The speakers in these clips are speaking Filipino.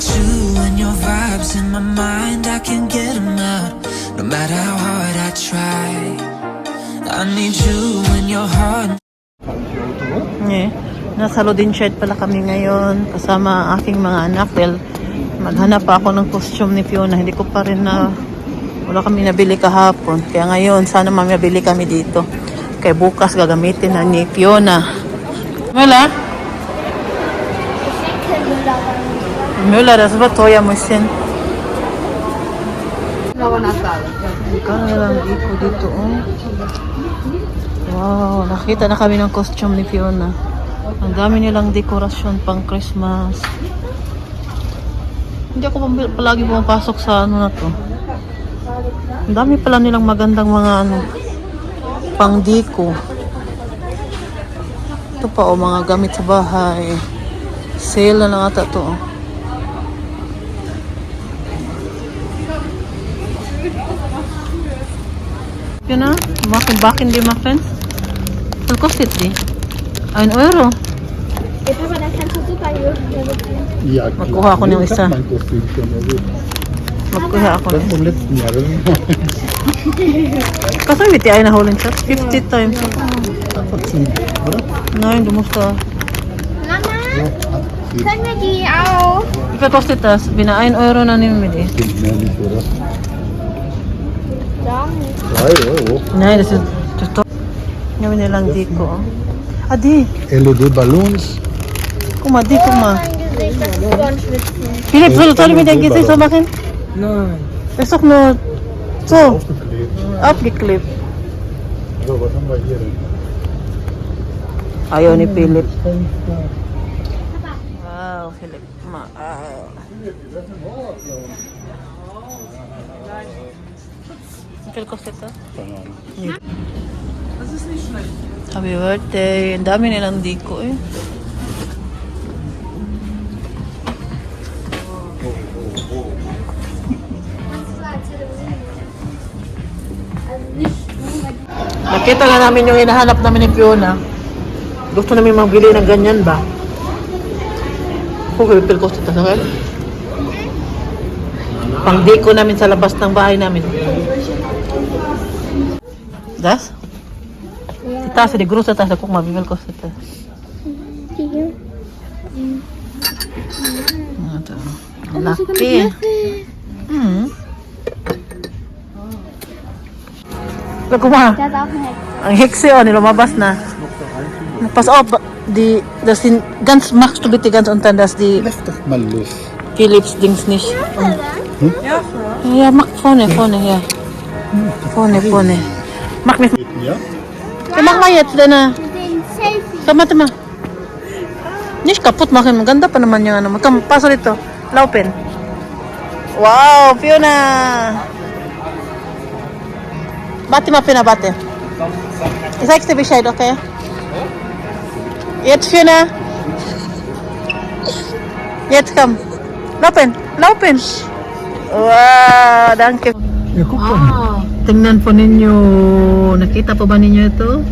got you and your vibes in my mind, I can't get them out. No matter how hard I try, I need you and your heart. Nasa Lodinshed pala kami ngayon kasama aking mga anak dahil maghanap pa ako ng costume ni Fiona. Hindi ko pa rin wala kami nabili kahapon, kaya ngayon sana mamabili kami dito, kaya bukas gagamitin na ni Fiona. Wala? Wala, das war teuer, Mäuschen. Ikaw na lang dito, oh. Wow, nakita na kami ng costume ni Fiona. Ang dami nilang dekorasyon pang Christmas. Hindi ako palagi pumapasok sa ano na to. Ang dami pala nilang magandang mga pang deko. Ito pa, oh, mga gamit sa bahay. Sale na lang ata to, oh. Yun na, bakin di Muffins. Was kostet die? 1 Euro. Ey, Papa, da kannst du super Ja, Magkuha ako ng isa. Mein Kostüm schon. Also, Magkuha ako das ng vom letzten Jahr. Das ist Kasi hindi ay nahulin siya. 50 times. einfach ziehen, oder? Nein, du musst da. Mama, Ja, ziehen. können wir die auch? Wie viel kostet das? Bina 1 Euro na nehmen wir die. Stimmt mehr nicht, oder? Doch. 3 Euro. Nein, das ist doch. Gawin nilang diko. Oh. Ah, di. LED-Ballons. Guck mal, di, guck mal. Mein Gesicht, das ist ganz schwitzen. Philipp, soll ich mit dein Gesicht so machen? Nein. Das ist doch nur so Aufgeklebt. aufgeklebt. So, was haben wir hier denn? Ayaw ni Philip. Fenster. Wow, Philip. Wie viel kostet das? Keine Ahnung. Happy birthday. Ang dami nilang diko eh. Nakita nga namin yung hinahanap namin ni Fiona. Gusto namin magbili ng ganyan ba? Okay, pero gusto ito sa akin. Pang deko namin sa labas ng bahay namin. Das? Taas, di grosa taas. Kung mabibel ko sa taas. Hier. Ito. Laki. Guck mal. Da ist auch ein Hex. Ang Hexe, oh, nilumabas na. Pass auf, das sind ganz, machst du bitte ganz unten, dass die Lass doch mal los. Philips Dings nicht. Ja, mach vorne, ja. Vorne. Mach mich. Ja? Ja, mach mal jetzt, deine. Den Selfie. Tama. Nicht kaputt machen, maganda pa naman yung ano. Come, paso dito. Laupen. Wow, Fiona. Bate mal, Fiona, bate. Ich sag's dir Bescheid, okay? Jetzt, Fiona. Jetzt, komm. Laufen. Wow, danke. Ja, guck mal. Tingnan po ninyo. Nakita po ba ninyo ito?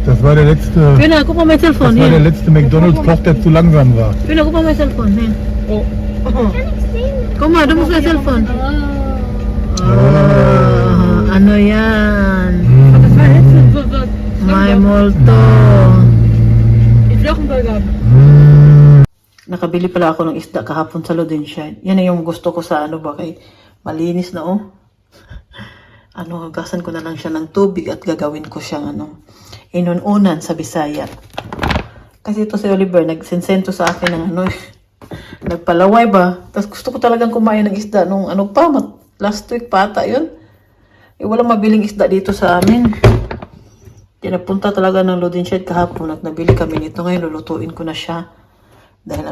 Das war der letzte. Fiona, guck mal mein Cellphone. Das war der Hier. letzte McDonalds-Koch, der zu langsam war. Fiona, guck mal mein Cellphone. Hier. Kann ich sehen? Guck mal, du musst mein Cellphone. Ano yan? May multo. Nakabili pala ako ng isda kahapon sa Lodinshed. Yan na yung gusto ko sa ano ba kay malinis na oh. Hagasan ko na lang siya ng tubig at gagawin ko siyang inununan sa Bisaya. Kasi ito si Oliver nagsensento sa akin ng nagpalaway ba. Tapos gusto ko talagang kumain ng isda nung last week pata yun. Walang mabiling isda dito sa amin. Kaya napunta talaga ng Lodinshed kahapon at nabili kami nito. Ngayon lulutuin ko na siya. Dahil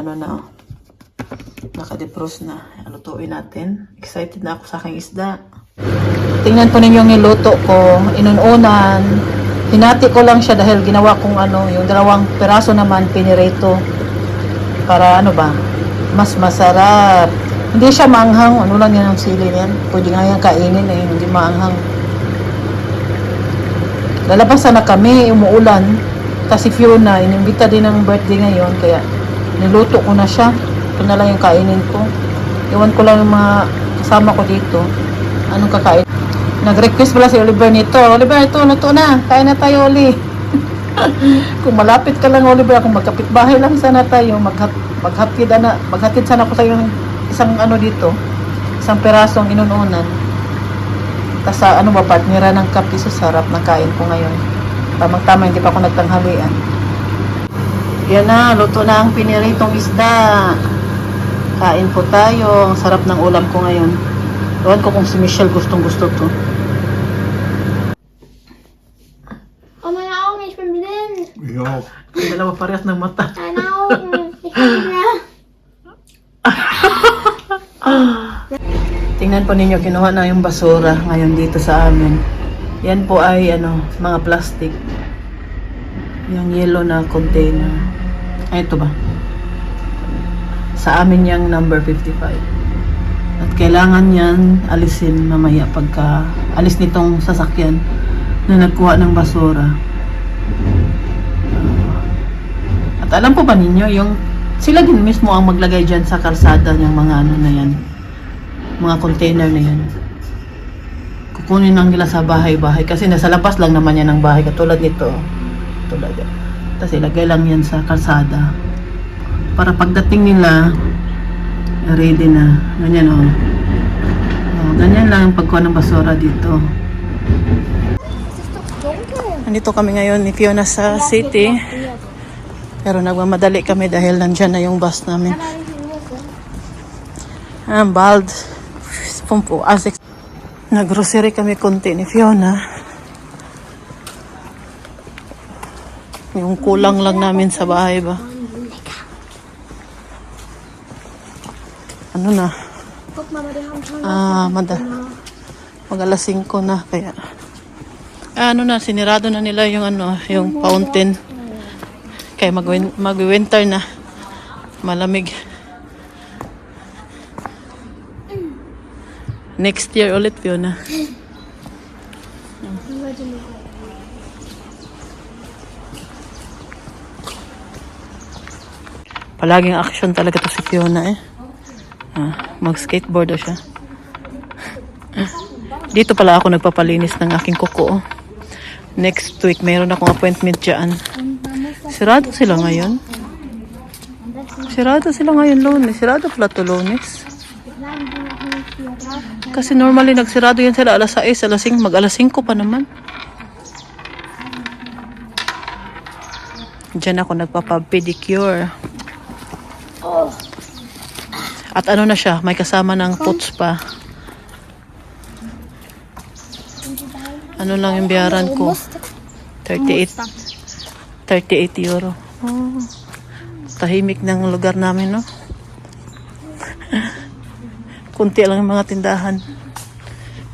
naka-defrost na. Lutuin natin. Excited na ako sa aking isda. Tingnan po ninyo yung niluto ko. Inununan. Hinati ko lang siya dahil ginawa kong yung 2 peraso naman pinirito. Para mas masarap. Hindi siya maanghang. Ano lang yan ang sili niyan. Pwede nga yan kainin eh. Hindi maanghang. Lalabasan na kami. Umuulan. Kasi Fiona, inimbita din ng birthday ngayon. Kaya niluto ko na siya. Ito na lang yung kainin ko. Iwan ko lang yung mga kasama ko dito. Anong kakain? Nag-request pala si Oliver nito. Oliver, ito, luto na. Kain na tayo, Oli. Kung malapit ka lang, Oliver, kung magkapit-bahay lang sana tayo, maghatid sana ko sa'yo ng isang ano dito, isang perasong inununan. Tapos ano ba, partnera ng kape, sa sarap ng kain ko ngayon. Tamang-tama, hindi pa ako nagtanghalian. Yan na, luto na ang piniritong isda. Kain po tayo. Ang sarap ng ulam ko ngayon. Ewan ko kung si Michelle gustong-gusto to. Oh, meine Augen, ich bin blind. Ja. Ang dalawa parehas ng mata. Meine Augen, ich kann nicht mehr. Tingnan po ninyo, kinuha na yung basura ngayon dito sa amin. Yan po ay mga plastic. Yung yellow na container. Ay, ito ba? Sa amin yung number 55. At kailangan yan alisin mamaya pagka alis nitong sasakyan na nagkuha ng basura. At alam po ba ninyo, yung sila din mismo ang maglagay dyan sa kalsada ng mga na yan. Mga container na yan. Kukunin lang nila sa bahay-bahay kasi nasa labas lang naman yan ng bahay katulad nito. Tulad yan. Tapos ilagay lang yan sa kalsada. Para pagdating nila, ready na. Ganyan o. Ganyan lang ang pagkuha ng basura dito. Nandito kami ngayon ni Fiona sa city. Pero nagmamadali kami dahil nandyan na yung bus namin. Bald. Pumpo. Nag-grocery kami konti ni Fiona. Yung kulang lang namin sa bahay ba. Ano na? Guck mal, die haben schon Mag-alas 5 na kaya. Ano na, sinirado na nila yung yung fountain. Kaya mag-winter na. Malamig. Next year ulit, Fiona. Palaging action talaga to si Fiona eh. Mag-skateboard daw siya. Dito pala ako nagpapalinis ng aking kuko. Next week, mayroon akong appointment dyan. Sirado sila ngayon. Sirado sila ngayon, Lunes. Sirado pala to Lunes. Kasi normally nagsirado yan sila alas 6, alas 5, mag-alas 5 pa naman. Diyan ako nagpapapedicure. At ano na siya, may kasama ng puts pa. Ano lang yung bayaran ko? 38 euro. Oh, tahimik ng lugar namin, no? Kunti lang yung mga tindahan.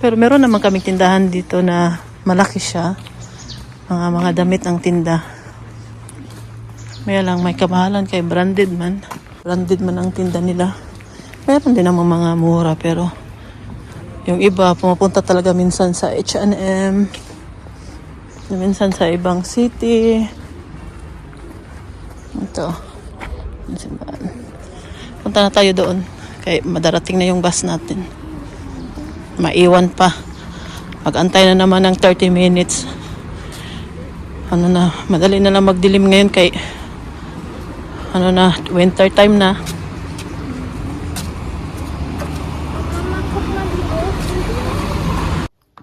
Pero meron naman kaming tindahan dito na malaki siya. Mga damit ang tinda. May lang may kamahalan kay branded man. Branded man ang tinda nila. Meron din naman mga mura pero yung iba pumupunta talaga minsan sa H&M. Minsan sa ibang city. Ito. Punta na tayo doon. Kaya madarating na yung bus natin. Maiwan pa. Mag-antay na naman ng 30 minutes. Madali na lang magdilim ngayon kay winter time na.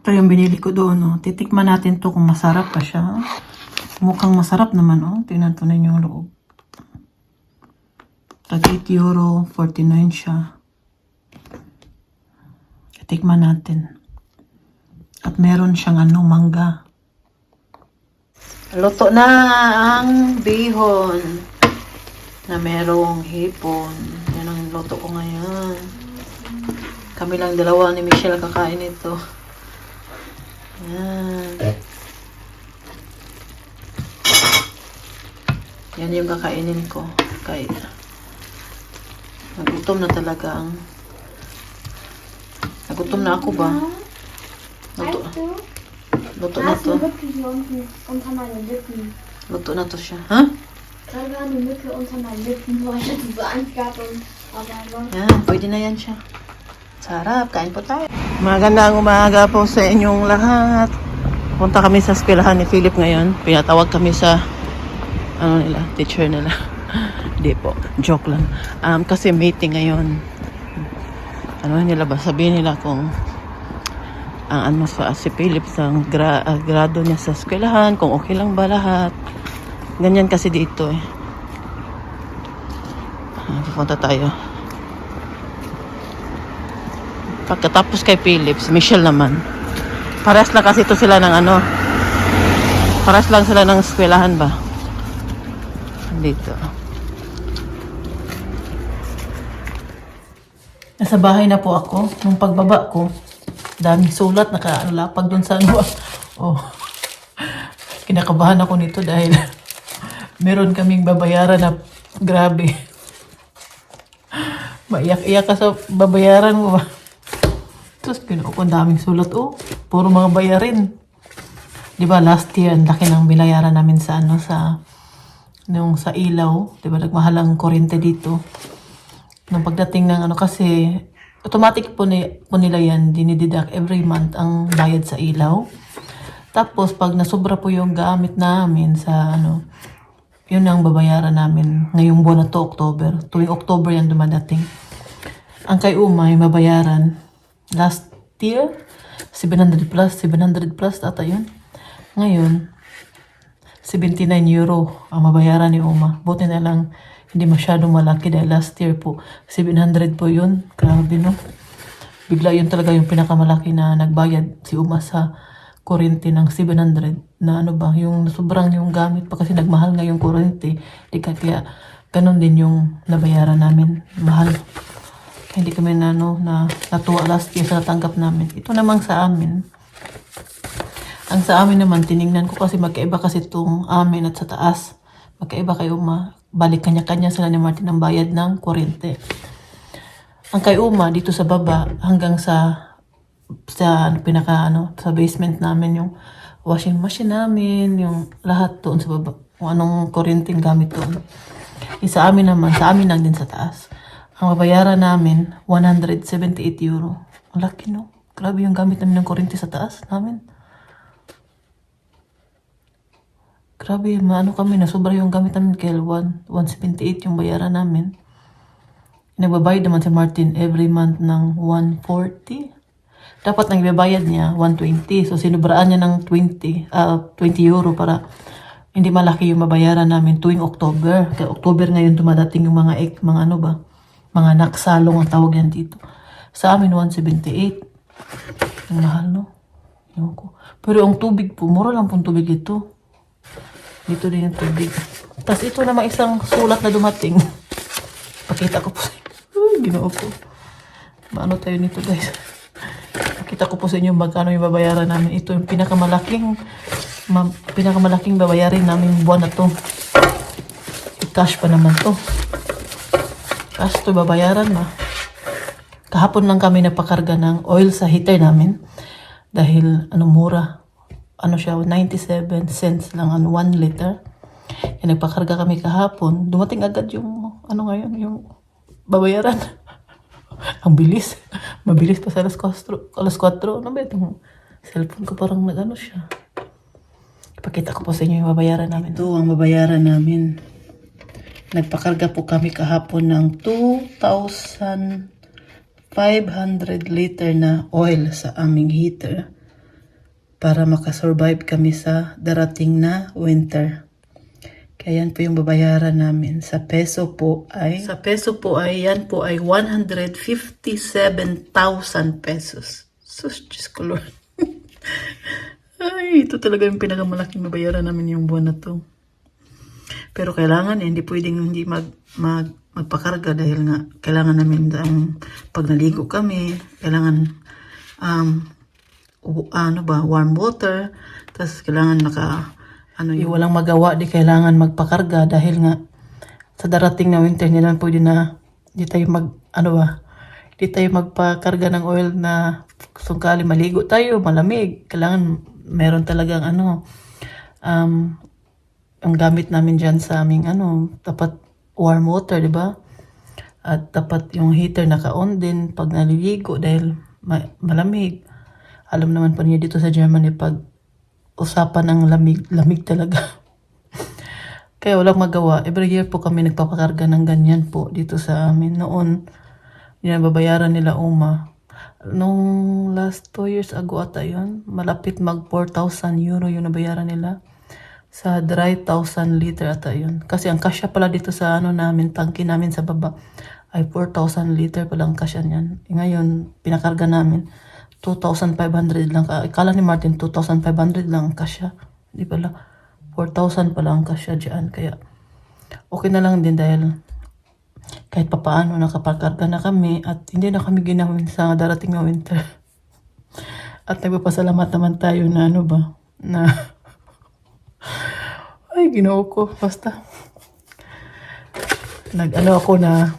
Ito yung binili ko doon, no? Titikman natin to kung masarap pa siya. Mukhang masarap naman, oh. Tingnan to ninyo yung loob. Tag 8 euro, 49 siya. Titikman natin. At meron siyang mangga. Luto na ang bihon na merong hipon. Yan ang luto ko ngayon. Kami lang dalawa ni Michelle kakain ito. Yan. Yan yung kakainin ko. Kaya nagutom na talaga ang nagutom na ako ba? Luto na to. Unter meinen Lippen. Luto na to siya. Ha? Da war eine Mücke unter meinen Lippen, wo ich das so Angst gehabt und Yan, pwede na yan siya. Sarap, kain po tayo. Magandang umaga po sa inyong lahat. Punta kami sa eskwelahan ni Philip ngayon. Pinatawag kami sa teacher nila. Hindi po, joke lang. Kasi meeting ngayon. Nila ba? Sabihin nila kung si Philip sa grado niya sa eskwelahan, kung okay lang ba lahat. Ganyan kasi dito eh. Pupunta tayo. Pagkatapos kay Philip, si Michelle naman. Pares lang kasi ito sila ng pares lang sila ng eskwelahan ba? Dito. Nasa bahay na po ako. Nung pagbaba ko, daming sulat, nakalapag dun sa Oh. Kinakabahan ako nito dahil meron kaming babayaran na grabe. Maiyak-iyak ka sa babayaran mo ba? Tapos pinuo ko daming sulat. Puro mga bayarin. Di ba last year, ang laki ng binayaran namin sa sa ilaw. Di ba nagmahal ang kuryente dito. Nung pagdating ng kasi automatic po nila yan, dinideduct every month ang bayad sa ilaw. Tapos pag nasobra po yung gamit namin sa yun ang babayaran namin ngayong buwan na to, October. Tuwing October yan dumadating. Ang kay Uma, yung babayaran last year, 700 plus ata yun. Ngayon, 79 euro ang mabayaran ni Uma. Buti na lang, hindi masyadong malaki dahil last year po, 700 po yun. Grabe no? Bigla yun talaga yung pinakamalaki na nagbayad si Uma sa kuryente ng 700 na yung sobrang yung gamit pa kasi nagmahal nga yung kuryente. Kaya ganun din yung nabayaran namin. Mahal. Kaya hindi kami natuwa last year sa natanggap namin. Ito namang sa amin. Ang sa amin naman, tiningnan ko kasi magkaiba kasi itong amin at sa taas. Magkaiba kay Uma. Balik kanya-kanya sila ni Martin ang bayad ng kuryente. Ang kay Uma, dito sa baba, hanggang sa sa basement namin, yung washing machine namin, yung lahat doon sa baba. Kung anong kuryenteng gamit doon. Sa amin naman, sa amin lang din sa taas. Ang mabayaran namin, 178 euro. Ang laki no? Grabe yung gamit namin ng kuryente sa taas namin. Grabe, kami, nasobra yung gamit namin kaya 178 yung bayaran namin. Nagbabayad naman si Martin every month ng 140. Dapat nang ibabayad niya 120. So sinubraan niya ng 20 euro para hindi malaki yung mabayaran namin tuwing October. Kaya October ngayon dumadating yung mga naksalong ang tawag yan dito. Sa amin 178. Ang mahal no? Pero ang tubig po, mura lang pong tubig ito. Dito din yung tubig. Tapos ito namang isang sulat na dumating. Pakita ko po. Ginoo ko. Maano tayo nito guys. Pakita ko po sa inyo magkano yung babayaran namin. Ito yung pinakamalaking babayarin namin buwan na to. I-cash pa naman to. Cash to babayaran ma. Kahapon lang kami napakarga ng oil sa heater namin. Dahil mura. Siya, 97 cents lang 1 liter. Nagpakarga kami kahapon. Dumating agad yung ngayon, yung babayaran. Ang bilis. Mabilis pa sa alas 4. Ano ba itong cellphone ko parang siya. Ipakita ko po sa inyo yung babayaran namin. Ito ang babayaran namin. Nagpakarga po kami kahapon ng 2,500 liter na oil sa aming heater para makasurvive kami sa darating na winter. Kaya yan po yung babayaran namin. Sa peso po ay yan po ay 157,000 pesos. Sus, Diyos ko Lord. Ay, ito talaga yung pinakamalaking babayaran namin yung buwan na to. Pero kailangan hindi pwedeng hindi magpakarga dahil nga kailangan namin pag naligo kami, kailangan warm water, tapos kailangan yung walang magawa, di kailangan magpakarga dahil nga sa darating na winter nila pwede na di tayo magpakarga ng oil na sungkali maligo tayo, malamig. Kailangan meron talagang ang gamit namin dyan sa aming dapat warm water, di ba? At dapat yung heater naka-on din pag naliligo dahil malamig. Alam naman po niya dito sa Germany pag usapan ng lamig talaga. Kaya walang magawa. Every year po kami nagpapakarga ng ganyan po dito sa amin. Noon, yun babayaran nila Uma. Nung last 2 years ago ata yun, malapit mag 4,000 euro yung nabayaran nila. Sa dry 1,000 liter ata yun. Kasi ang kasya pala dito sa namin, tangki namin sa baba, ay 4,000 liter pala ang kasya niyan. Ngayon, pinakarga namin, 2,500 lang. Ikala ni Martin, 2,500 lang ang kasya. Di pala, 4,000 pala ang kasya dyan. Kaya, okay na lang din dahil kahit papaano nakapakarga na kami at hindi na kami ginawin sa darating na winter. At nagpapasalamat naman tayo na na ay ginoo ko basta ako na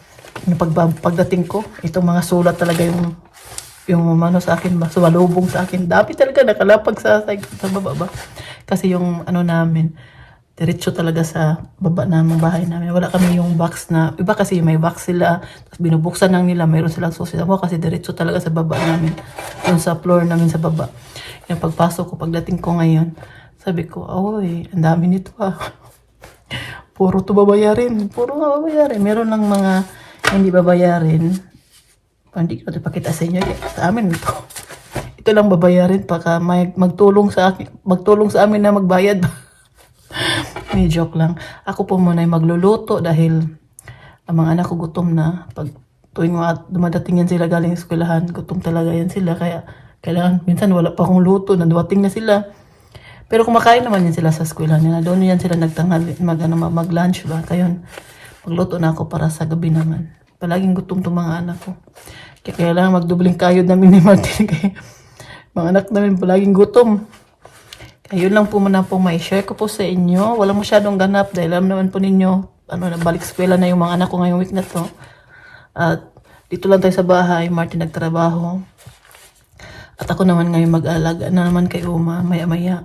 pagdating ko itong mga sulat talaga yung sa akin ba sumalubong sa akin dami talaga nakalapag sa baba ba kasi yung namin diretso talaga sa baba ng bahay namin. Wala kami yung box na, iba kasi may box sila, tapos binubuksan lang nila, mayroon silang susi. Ako kasi diretso talaga sa baba namin, yung sa floor namin sa baba. Yung pagpasok ko, pagdating ko ngayon, sabi ko, oy, ang dami nito Puro to babayarin. Meron lang mga hindi babayarin. Hindi ko ito pakita sa inyo. Sa amin ito. Ito lang babayarin, baka magtulong sa amin na magbayad. May joke lang. Ako po muna ay magluluto dahil ang mga anak ko gutom na. Pag tuwing dumadating yan sila galing sa eskwelahan, gutom talaga yan sila. Kaya kailangan, minsan wala pa akong luto, naduwating na sila. Pero kumakain naman yan sila sa eskwelahan nila. Doon yan sila nagtanghal, mag-lunch ba. Kaya magluto na ako para sa gabi naman. Palaging gutom itong mga anak ko. Kaya kailangan magdubling kayod namin ni Martin. Kaya mga anak namin palaging gutom. Ayun lang po muna po may share ko po sa inyo. Walang masyadong ganap dahil alam naman po ninyo, balik eskwela na yung mga anak ko ngayong week na to. At dito lang tayo sa bahay, Martin nagtrabaho. At ako naman ngayon mag-alaga na naman kay Uma, maya-maya.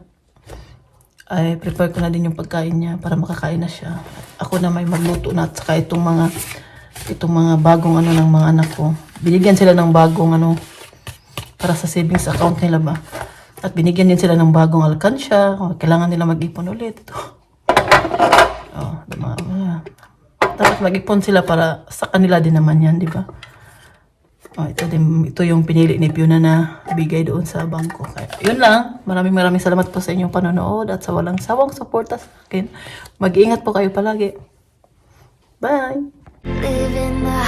Ay prepare ko na din yung pagkain niya para makakain na siya. Ako na may magluto na at saka itong mga bagong ng mga anak ko. Binigyan sila ng bagong para sa savings account nila ba. At binigyan din sila ng bagong alkansya. Kailangan nila mag-ipon ulit. Dapat mag-ipon sila para sa kanila din naman yan, di ba? Ito yung pinili ni Fiona na bigay doon sa bangko. Kaya, yun lang. Maraming salamat po sa inyong panonood at sa walang sawang suporta sa akin. Mag-iingat po kayo palagi. Bye! Live in the